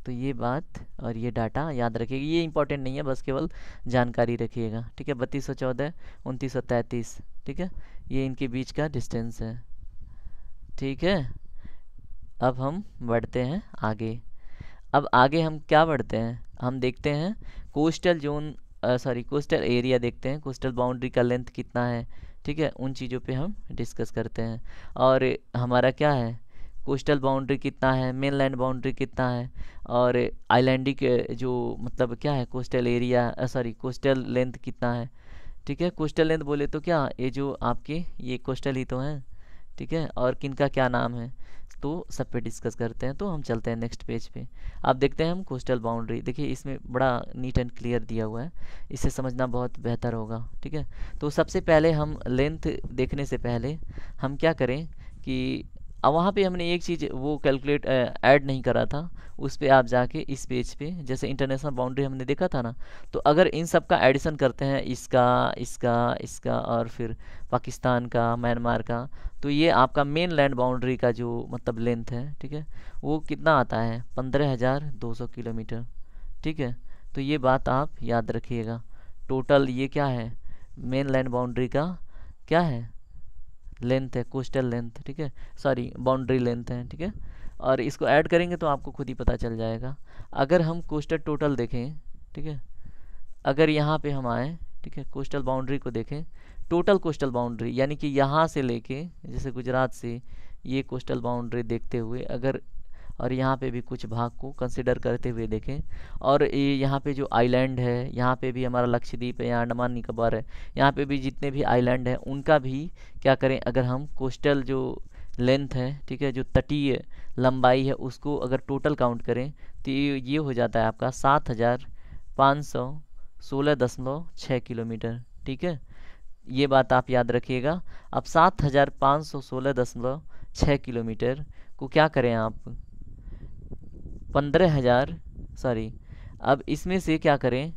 तो ये बात और ये डाटा याद रखिएगा, ये इंपॉर्टेंट नहीं है, बस केवल जानकारी रखिएगा, ठीक है। 3214 2933, ठीक है, ये इनके बीच का डिस्टेंस है, ठीक है। अब हम बढ़ते हैं आगे। अब आगे हम क्या बढ़ते हैं, हम देखते हैं coastal zone sorry coastal area देखते हैं, कोस्टल बाउंड्री का लेंथ कितना है, ठीक है। उन चीज़ों पे हम डिस्कस करते हैं। और हमारा क्या है, कोस्टल बाउंड्री कितना है, मेनलैंड बाउंड्री कितना है, और आइलैंडिक जो मतलब क्या है coastal area sorry coastal length कितना है, ठीक है। कोस्टल लेंथ बोले तो क्या, ये जो आपके ये कोस्टल ही तो हैं, ठीक है। और किनका क्या नाम है, तो सब पे डिस्कस करते हैं। तो हम चलते हैं नेक्स्ट पेज पे। आप देखते हैं हम कोस्टल बाउंड्री, देखिए इसमें बड़ा नीट एंड क्लियर दिया हुआ है, इसे समझना बहुत बेहतर होगा, ठीक है। तो सबसे पहले हम लेंथ देखने से पहले हम क्या करें कि अब वहाँ पे हमने एक चीज़ वो कैलकुलेट ऐड नहीं करा था, उस पे आप जाके इस पेज पे जैसे इंटरनेशनल बाउंड्री हमने देखा था ना, तो अगर इन सब का एडिशन करते हैं, इसका इसका इसका और फिर पाकिस्तान का, म्यांमार का, तो ये आपका मेन लैंड बाउंड्री का जो मतलब लेंथ है, ठीक है, वो कितना आता है? 15,200 किलोमीटर, ठीक है। तो ये बात आप याद रखिएगा। टोटल ये क्या है, मेन लैंड बाउंड्री का क्या है, लेंथ है, कोस्टल लेंथ, ठीक है, सॉरी बाउंड्री लेंथ है, ठीक है। और इसको ऐड करेंगे तो आपको खुद ही पता चल जाएगा। अगर हम कोस्टल टोटल देखें, ठीक है, अगर यहाँ पे हम आए, ठीक है, कोस्टल बाउंड्री को देखें, टोटल कोस्टल बाउंड्री यानी कि यहाँ से लेके जैसे गुजरात से ये कोस्टल बाउंड्री देखते हुए अगर, और यहाँ पे भी कुछ भाग को कंसिडर करते हुए देखें, और ये यहाँ पे जो आइलैंड है, यहाँ पे भी हमारा लक्षद्वीप है, यहाँ अंडमान निकोबार है, यहाँ पे भी जितने भी आइलैंड हैं उनका भी क्या करें, अगर हम कोस्टल जो लेंथ है, ठीक है, जो तटीय लंबाई है उसको अगर टोटल काउंट करें तो ये हो जाता है आपका 7,516.6 किलोमीटर। ठीक है, ये बात आप याद रखिएगा। अब 7,516.6 किलोमीटर को क्या करें आप 15,000 सॉरी, अब इसमें से क्या करें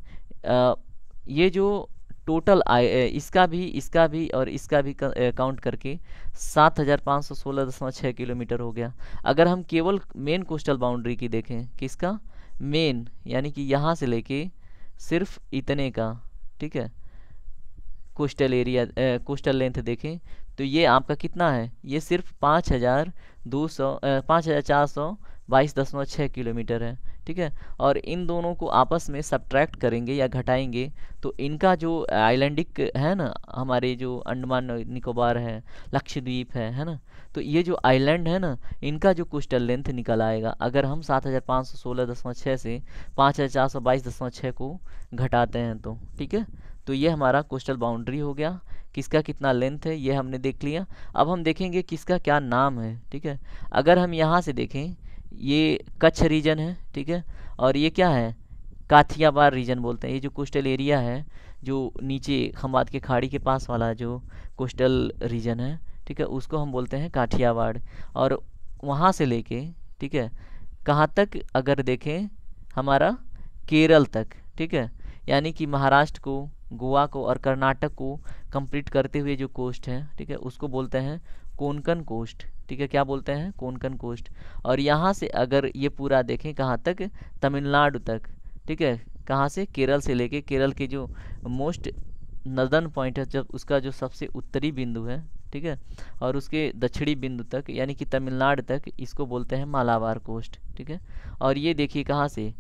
ये जो टोटल आए इसका भी और इसका भी काउंट करके 7,516.6 किलोमीटर हो गया। अगर हम केवल मेन कोस्टल बाउंड्री की देखें, किसका मेन, यानी कि यहाँ से लेके सिर्फ इतने का, ठीक है, कोस्टल एरिया कोस्टल लेंथ देखें तो ये आपका कितना है, ये सिर्फ 5,422.6 किलोमीटर है। ठीक है, और इन दोनों को आपस में सब्ट्रैक्ट करेंगे या घटाएंगे तो इनका जो आइलैंडिक है ना, हमारे जो अंडमान निकोबार है, लक्षद्वीप है ना, तो ये जो आइलैंड है ना, इनका जो कोस्टल लेंथ निकल आएगा अगर हम 7,516.6 से 5,422.6 को घटाते हैं तो। ठीक है, तो ये हमारा कोस्टल बाउंड्री हो गया, किसका कितना लेंथ है ये हमने देख लिया। अब हम देखेंगे किसका क्या नाम है। ठीक है, अगर हम यहाँ से देखें ये कच्छ रीजन है, ठीक है, और ये क्या है, काठियावाड़ रीजन बोलते हैं। ये जो कोस्टल एरिया है जो नीचे खंबात के खाड़ी के पास वाला जो कोस्टल रीजन है, ठीक है, उसको हम बोलते हैं काठियावाड़। और वहाँ से लेके, ठीक है, कहाँ तक अगर देखें हमारा केरल तक, ठीक है, यानी कि महाराष्ट्र को, गोवा को और कर्नाटक को कंप्लीट करते हुए जो कोस्ट है, ठीक है, उसको बोलते हैं कोंकण कोस्ट। ठीक है, क्या बोलते हैं, कोंकण कोस्ट। और यहाँ से अगर ये पूरा देखें कहाँ तक, तमिलनाडु तक। ठीक है, कहाँ से, केरल से लेके, केरल के जो मोस्ट नर्दर्न पॉइंट है, जब उसका जो सबसे उत्तरी बिंदु है, ठीक है, और उसके दक्षिणी बिंदु तक यानी कि तमिलनाडु तक, इसको बोलते हैं मालाबार कोस्ट। ठीक है, और ये देखिए कहाँ से,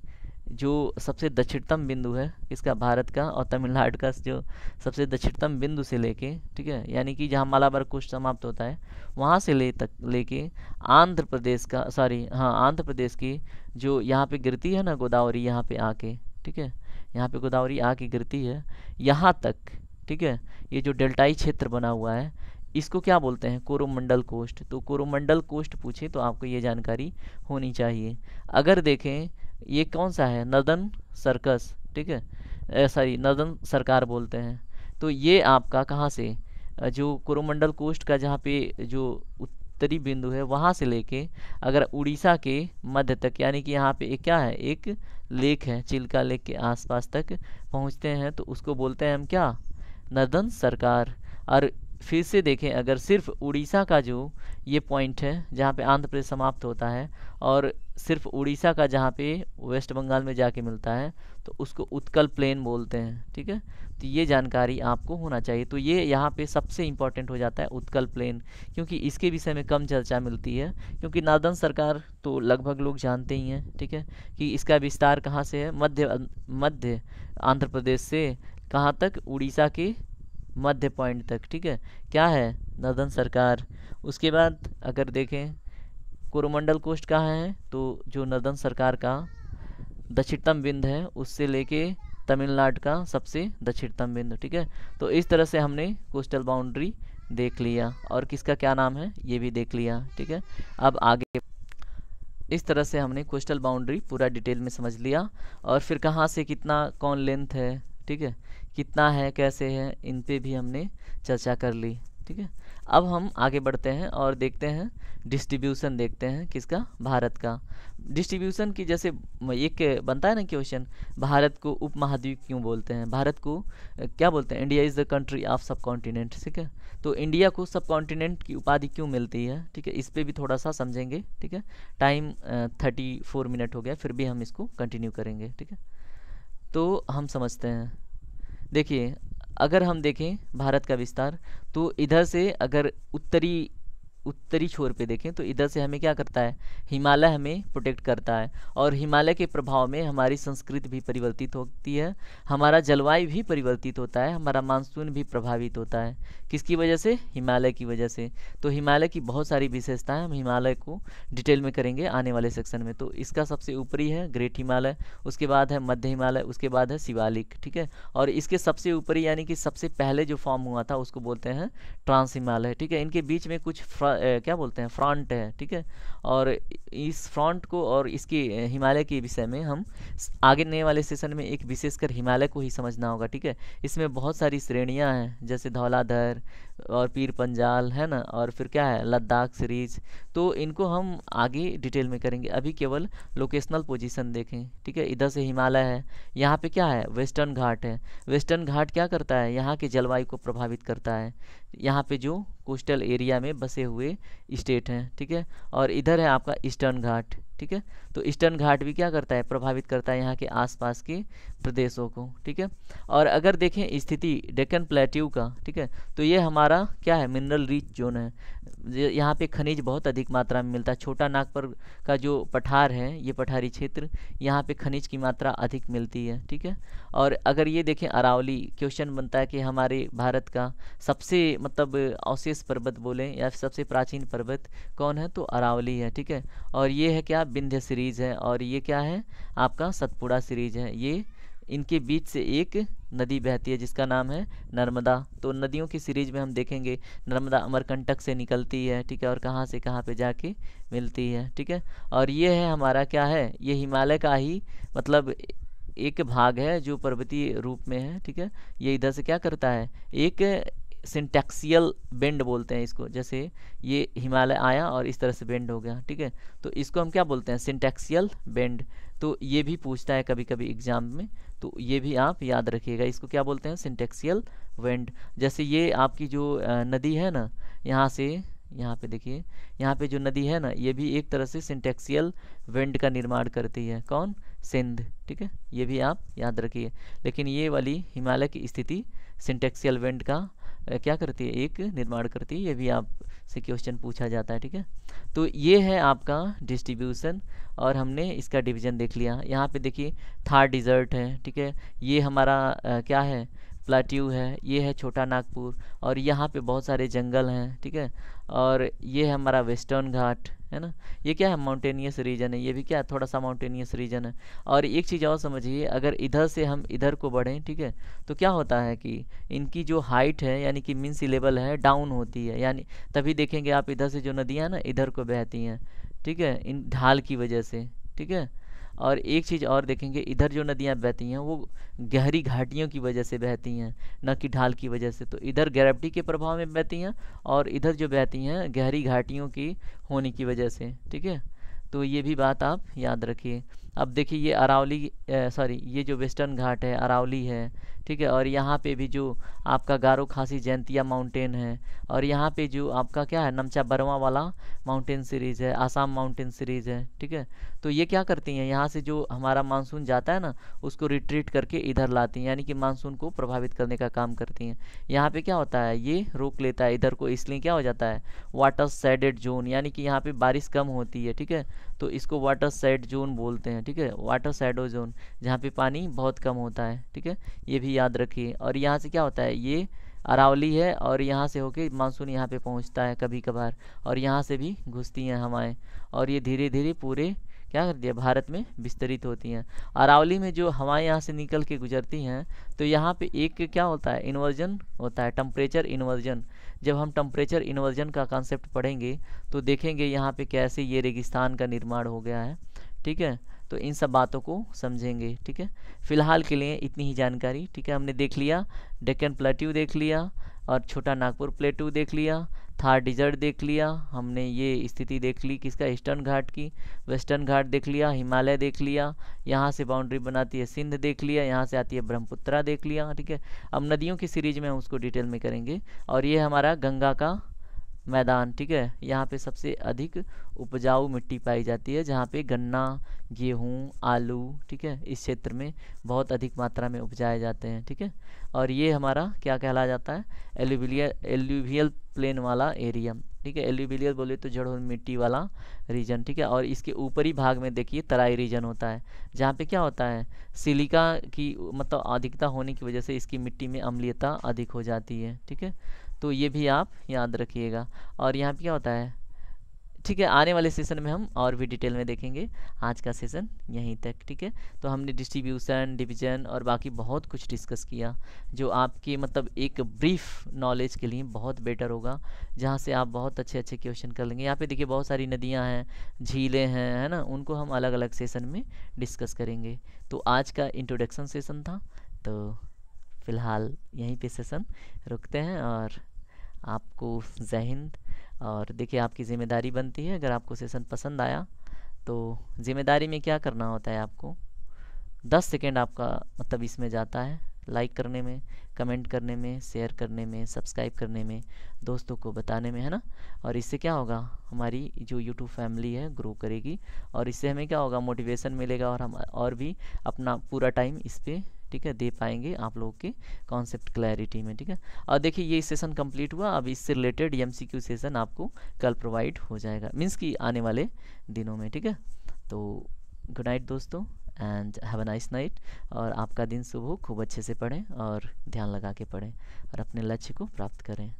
जो सबसे दक्षिणतम बिंदु है इसका भारत का और तमिलनाडु का जो सबसे दक्षिणतम बिंदु से लेके, ठीक है, यानी कि जहाँ मालाबार कोस्ट समाप्त होता है वहाँ से लेके आंध्र प्रदेश का, सॉरी हाँ, आंध्र प्रदेश की जो यहाँ पे गिरती है ना गोदावरी, यहाँ पे आके, ठीक है, यहाँ पे गोदावरी आके गिरती है यहाँ तक। ठीक है, ये जो डेल्टाई क्षेत्र बना हुआ है इसको क्या बोलते हैं, कोरोमंडल कोस्ट। तो कोरोमंडल कोस्ट पूछे तो आपको ये जानकारी होनी चाहिए। अगर देखें ये कौन सा है, नर्दर्न सर्कस, ठीक है, सॉरी नर्दर्न सरकार बोलते हैं। तो ये आपका कहाँ से, जो कोरोमंडल कोस्ट का जहाँ पे जो उत्तरी बिंदु है वहाँ से लेके अगर उड़ीसा के मध्य तक, यानी कि यहाँ पे एक क्या है, एक लेक है, चिल्का लेक के आसपास तक पहुँचते हैं तो उसको बोलते हैं हम क्या, नर्दर्न सरकार। और फिर से देखें अगर सिर्फ उड़ीसा का जो ये पॉइंट है जहाँ पे आंध्र प्रदेश समाप्त होता है और सिर्फ उड़ीसा का जहाँ पे वेस्ट बंगाल में जाके मिलता है तो उसको उत्कल प्लेन बोलते हैं। ठीक है, तो ये जानकारी आपको होना चाहिए। तो ये यहाँ पे सबसे इम्पॉर्टेंट हो जाता है उत्कल प्लेन, क्योंकि इसके विषय में कम चर्चा मिलती है, क्योंकि नर्दर्न सरकार तो लगभग लोग जानते ही हैं। ठीक है, कि इसका विस्तार कहाँ से है, मध्य आंध्र प्रदेश से कहाँ तक, उड़ीसा के मध्य पॉइंट तक। ठीक है, क्या है, नर्दर्न सरकार। उसके बाद अगर देखें कोरोमंडल कोस्ट कहाँ है, तो जो नर्दर्न सरकार का दक्षिणतम बिंदु है उससे लेके तमिलनाडु का सबसे दक्षिणतम बिंदु। ठीक है, तो इस तरह से हमने कोस्टल बाउंड्री देख लिया और किसका क्या नाम है ये भी देख लिया। ठीक है, अब आगे इस तरह से हमने कोस्टल बाउंड्री पूरा डिटेल में समझ लिया और फिर कहाँ से कितना कौन लेंथ है, ठीक है, कितना है, कैसे है, इन पे भी हमने चर्चा कर ली। ठीक है, अब हम आगे बढ़ते हैं और देखते हैं डिस्ट्रीब्यूशन, देखते हैं किसका, भारत का डिस्ट्रीब्यूशन की। जैसे एक बनता है ना क्वेश्चन, भारत को उपमहाद्वीप क्यों बोलते हैं, भारत को क्या बोलते हैं, India is the country of सब कॉन्टिनेंट। ठीक है, तो इंडिया को सब कॉन्टिनेंट की उपाधि क्यों मिलती है, ठीक है, इस पर भी थोड़ा सा समझेंगे। ठीक है, टाइम 34 मिनट हो गया, फिर भी हम इसको कंटिन्यू करेंगे। ठीक है, तो हम समझते हैं। देखिए अगर हम देखें भारत का विस्तार तो इधर से अगर उत्तरी उत्तरी छोर पे देखें तो इधर से हमें क्या करता है, हिमालय हमें प्रोटेक्ट करता है। और हिमालय के प्रभाव में हमारी संस्कृति भी परिवर्तित होती है, हमारा जलवायु भी परिवर्तित होता है, हमारा मानसून भी प्रभावित होता है। किसकी वजह से? हिमालय की वजह से। तो हिमालय की बहुत सारी विशेषताएं, हम हिमालय को डिटेल में करेंगे आने वाले सेक्शन में। तो इसका सबसे ऊपरी है ग्रेट हिमालय, उसके बाद है मध्य हिमालय, उसके बाद है शिवालिक, ठीक है। और इसके सबसे ऊपरी यानी कि सबसे पहले जो फॉर्म हुआ था उसको बोलते हैं ट्रांस हिमालय, ठीक है। इनके बीच में कुछ क्या बोलते हैं, फ्रंट है, ठीक है। और इस फ्रंट को और इसके हिमालय के विषय में हम आगे आने वाले सेशन में एक विशेषकर हिमालय को ही समझना होगा, ठीक है। इसमें बहुत सारी श्रेणियां हैं, जैसे धौलाधर और पीर पंजाल, है ना, और फिर क्या है, लद्दाख सीरीज। तो इनको हम आगे डिटेल में करेंगे, अभी केवल लोकेशनल पोजीशन देखें, ठीक है। इधर से हिमालय है, यहाँ पे क्या है, वेस्टर्न घाट है। वेस्टर्न घाट क्या करता है, यहाँ के जलवायु को प्रभावित करता है, यहाँ पे जो कोस्टल एरिया में बसे हुए स्टेट हैं, ठीक है। और इधर है आपका ईस्टर्न घाट, ठीक है। तो ईस्टर्न घाट भी क्या करता है, प्रभावित करता है यहाँ के आसपास के प्रदेशों को, ठीक है। और अगर देखें स्थिति डेक्कन प्लेट्यू का, ठीक है, तो ये हमारा क्या है, मिनरल रिच जोन है। यहाँ पे खनिज बहुत अधिक मात्रा में मिलता है। छोटा नागपुर का जो पठार है, ये पठारी क्षेत्र, यहाँ पे खनिज की मात्रा अधिक मिलती है, ठीक है। और अगर ये देखें अरावली, क्वेश्चन बनता है कि हमारे भारत का सबसे मतलब अवशेष पर्वत बोलें या सबसे प्राचीन पर्वत कौन है, तो अरावली है, ठीक है। और ये है क्या, विंध्य सीरीज है, और ये क्या है आपका सतपुड़ा सीरीज है। ये इनके बीच से एक नदी बहती है जिसका नाम है नर्मदा। तो नदियों की सीरीज में हम देखेंगे नर्मदा अमरकंटक से निकलती है, ठीक है, और कहाँ से कहाँ पे जाके मिलती है, ठीक है। और ये है हमारा क्या है, ये हिमालय का ही मतलब एक भाग है जो पर्वतीय रूप में है, ठीक है। ये इधर से क्या करता है, एक सिंटैक्सियल बेंड बोलते हैं इसको, जैसे ये हिमालय आया और इस तरह से बेंड हो गया, ठीक है। तो इसको हम क्या बोलते हैं, सिंटैक्सियल बेंड। तो ये भी पूछता है कभी कभी एग्जाम में, तो ये भी आप याद रखिएगा, इसको क्या बोलते हैं, सिंटैक्सियल बेंड। जैसे ये आपकी जो नदी है ना, यहाँ से यहाँ पे देखिए, यहाँ पे जो नदी है ना, ये भी एक तरह से सिंटैक्सियल वेंड का निर्माण करती है। कौन, सिंध, ठीक है। ये भी आप याद रखिए। लेकिन ये वाली हिमालय की स्थिति सिंटैक्सियल वेंड का क्या करती है, एक निर्माण करती है। ये भी आप से क्वेश्चन पूछा जाता है, ठीक है। तो ये है आपका डिस्ट्रीब्यूशन, और हमने इसका डिवीजन देख लिया। यहाँ पे देखिए थार डिज़र्ट है, ठीक है। ये हमारा क्या है, प्लाट्यू है। ये है छोटा नागपुर, और यहाँ पे बहुत सारे जंगल हैं, ठीक है। और ये है हमारा वेस्टर्न घाट, है ना। ये क्या है, माउंटेनियस रीजन है, ये भी क्या है, थोड़ा सा माउंटेनियस रीजन है। और एक चीज़ और समझिए, अगर इधर से हम इधर को बढ़ें, ठीक है, तो क्या होता है कि इनकी जो हाइट है यानी कि मीन सी लेवल है डाउन होती है, यानी तभी देखेंगे आप इधर से जो नदियाँ ना इधर को बहती हैं, ठीक है, इन ढाल की वजह से, ठीक है। और एक चीज़ और देखेंगे, इधर जो नदियाँ बहती हैं वो गहरी घाटियों की वजह से बहती हैं, न कि ढाल की वजह से। तो इधर ग्रेविटी के प्रभाव में बहती हैं, और इधर जो बहती हैं गहरी घाटियों की होने की वजह से, ठीक है। तो ये भी बात आप याद रखिए। अब देखिए ये अरावली सॉरी ये जो वेस्टर्न घाट है अरावली है, ठीक है। और यहाँ पे भी जो आपका गारो खासी जयंतिया माउंटेन है, और यहाँ पे जो आपका क्या है, नमचा बरवा वाला माउंटेन सीरीज़ है, आसाम माउंटेन सीरीज़ है, ठीक है। तो ये क्या करती हैं, यहाँ से जो हमारा मानसून जाता है ना, उसको रिट्रीट करके इधर लाती हैं, यानी कि मानसून को प्रभावित करने का काम करती हैं। यहाँ पे क्या होता है, ये रोक लेता है इधर को, इसलिए क्या हो जाता है, वाटर शेडेड जोन, यानी कि यहाँ पे बारिश कम होती है, ठीक है। तो इसको वाटर शेड जोन बोलते हैं, ठीक है, वाटर शैडो जोन, जहाँ पे पानी बहुत कम होता है, ठीक है। ये भी याद रखिए। और यहाँ से क्या होता है, ये अरावली है, और यहाँ से होके मानसून यहाँ पे पहुँचता है कभी कभार, और यहाँ से भी घुसती हैं हवाएं, और ये धीरे धीरे पूरे क्या कर दिया, भारत में विस्तरित होती हैं। अरावली में जो हवाएं यहाँ से निकल के गुजरती हैं, तो यहाँ पे एक क्या होता है, इन्वर्जन होता है, टेम्परेचर इन्वर्जन। जब हम टेम्परेचर इन्वर्जन का कॉन्सेप्ट पढ़ेंगे तो देखेंगे यहाँ पे कैसे ये रेगिस्तान का निर्माण हो गया है, ठीक है। तो इन सब बातों को समझेंगे, ठीक है। फिलहाल के लिए इतनी ही जानकारी, ठीक है। हमने देख लिया डेक्कन प्लेट्यू देख लिया, और छोटा नागपुर प्लेट्यू देख लिया, थार डिजर्ट देख लिया, हमने ये स्थिति देख ली किसका, ईस्टर्न घाट की, वेस्टर्न घाट देख लिया, हिमालय देख लिया, यहाँ से बाउंड्री बनाती है सिंध देख लिया, यहाँ से आती है ब्रह्मपुत्रा देख लिया, ठीक है। अब नदियों की सीरीज में हम उसको डिटेल में करेंगे। और ये हमारा गंगा का मैदान, ठीक है। यहाँ पे सबसे अधिक उपजाऊ मिट्टी पाई जाती है, जहाँ पे गन्ना, गेहूँ, आलू, ठीक है, इस क्षेत्र में बहुत अधिक मात्रा में उपजाए जाते हैं, ठीक है। और ये हमारा क्या कहला जाता है, एलुवियल प्लेन वाला एरिया। ठीक है। एल्यूवियल बोले तो जड़ और मिट्टी वाला रीजन, ठीक है। और इसके ऊपरी भाग में देखिए तराई रीजन होता है, जहाँ पे क्या होता है, सिलिका की मतलब अधिकता होने की वजह से इसकी मिट्टी में अम्लीयता अधिक हो जाती है, ठीक है। तो ये भी आप याद रखिएगा। और यहाँ पे क्या होता है, ठीक है, आने वाले सेशन में हम और भी डिटेल में देखेंगे। आज का सेशन यहीं तक, ठीक है। तो हमने डिस्ट्रीब्यूशन, डिवीजन और बाकी बहुत कुछ डिस्कस किया, जो आपके मतलब एक ब्रीफ नॉलेज के लिए बहुत बेटर होगा, जहाँ से आप बहुत अच्छे अच्छे क्वेश्चन कर लेंगे। यहाँ पे देखिए बहुत सारी नदियाँ हैं, झीलें हैं, है ना, उनको हम अलग अलग सेशन में डिस्कस करेंगे। तो आज का इंट्रोडक्शन सेशन था, तो फ़िलहाल यहीं पे सेशन रुकते हैं। और आपको जय हिंद। और देखिए आपकी ज़िम्मेदारी बनती है, अगर आपको सेशन पसंद आया तो ज़िम्मेदारी में क्या करना होता है, आपको 10 सेकेंड आपका मतलब इसमें जाता है, लाइक करने में, कमेंट करने में, शेयर करने में, सब्सक्राइब करने में, दोस्तों को बताने में, है ना। और इससे क्या होगा, हमारी जो यूट्यूब फैमिली है ग्रो करेगी, और इससे हमें क्या होगा, मोटिवेशन मिलेगा, और हम और भी अपना पूरा टाइम इस पर, ठीक है, दे पाएंगे आप लोगों के कॉन्सेप्ट क्लैरिटी में, ठीक है। और देखिए ये सेशन कंप्लीट हुआ, अब इससे रिलेटेड एमसीक्यू सेशन आपको कल प्रोवाइड हो जाएगा, मीन्स कि आने वाले दिनों में, ठीक है। तो गुड नाइट दोस्तों, and have a nice night. और आपका दिन शुभ हो, खूब अच्छे से पढ़ें और ध्यान लगा के पढ़ें और अपने लक्ष्य को प्राप्त करें।